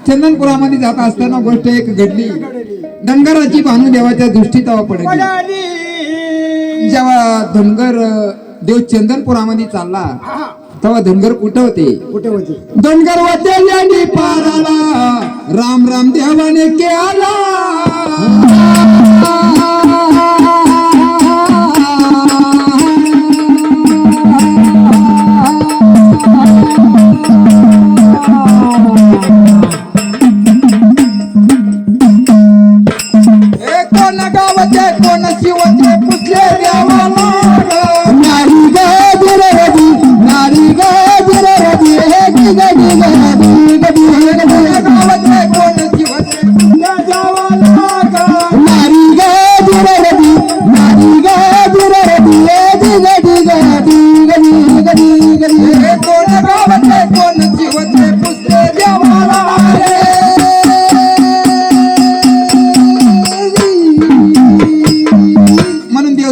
चंदनपुरामध्ये जात असताना गोष्ट एक घडली. धनगराची भानुदेवाच्या दृष्टी तेव्हा पडली. जेव्हा धनगर देव चंदनपुरामध्ये चालला तेव्हा धनगर कुठे होते? धनगर होते पाराला राम राम देवाने केला.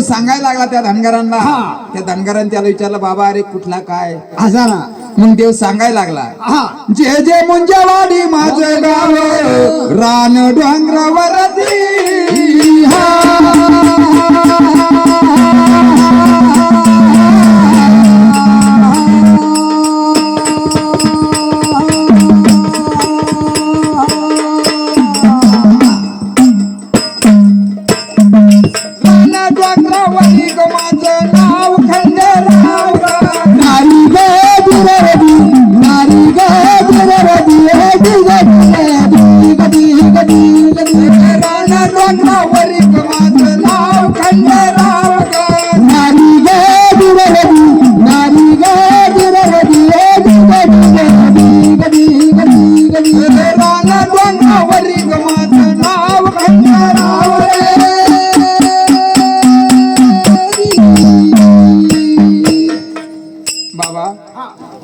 सांगायला लागला त्या धनगरांना. त्या धनगरांनी त्याला विचारलं, बाबा अरे कुठला काय हजारा? मग देव सांगायला लागला, जे जे मुंजावाडी माझं गाव रान डोंगरावरती.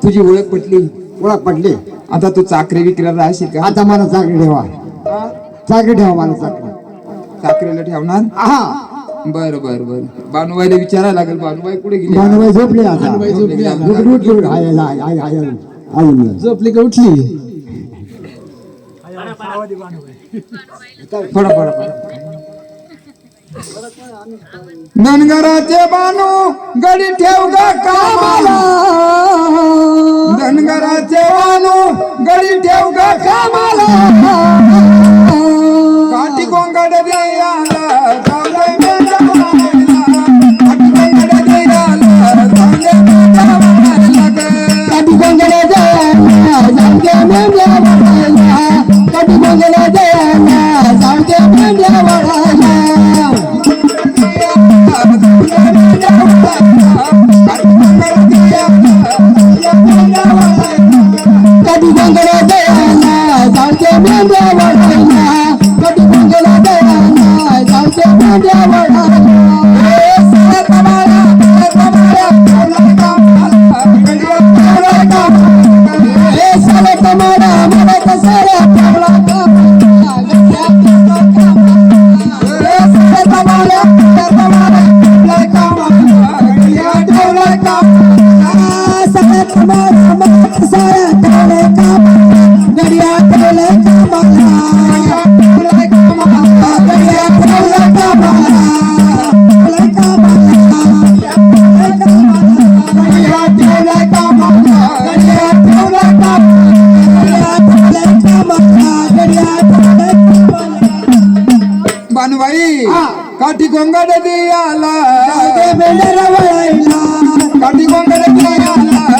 तुझी ओळख पटली. आता तू चाकरी विक्रीला राहशील का? आता मला चाकरी ठेवा, मला चाकरीला ठेवणार? बर बर बर. बानुबाईला विचारायला लागेल. बानुबाई कुठे गेली? बानुबाई झोपली. झोपली का उठली? धनगराचे बानू गडी ठेव ग कामाला. धनगराचे बानू गडी ठेव ग कामाला. काठी गोंगड द्यायला चालय मेंढ्या वाढायला. काठी गोंगड द्यायला चालय मेंढ्या वाढायला ग. काठी गोंगड द्यायला चालय मेंढ्या वाढायला. काठी गोंगड द्यायला चालय मेंढ्या वाढायला. कधी गोंगडा दयाला जाऊचे मेंढ्या वाढायला. कधी गोंगडा दयाला जाऊचे मेंढ्या वाढायला. सारे कमाडा मला कसारा पावला बानुबाई काठी गोंगड दियाला मेंढ्या वळायला. काठी गोंगड दियाला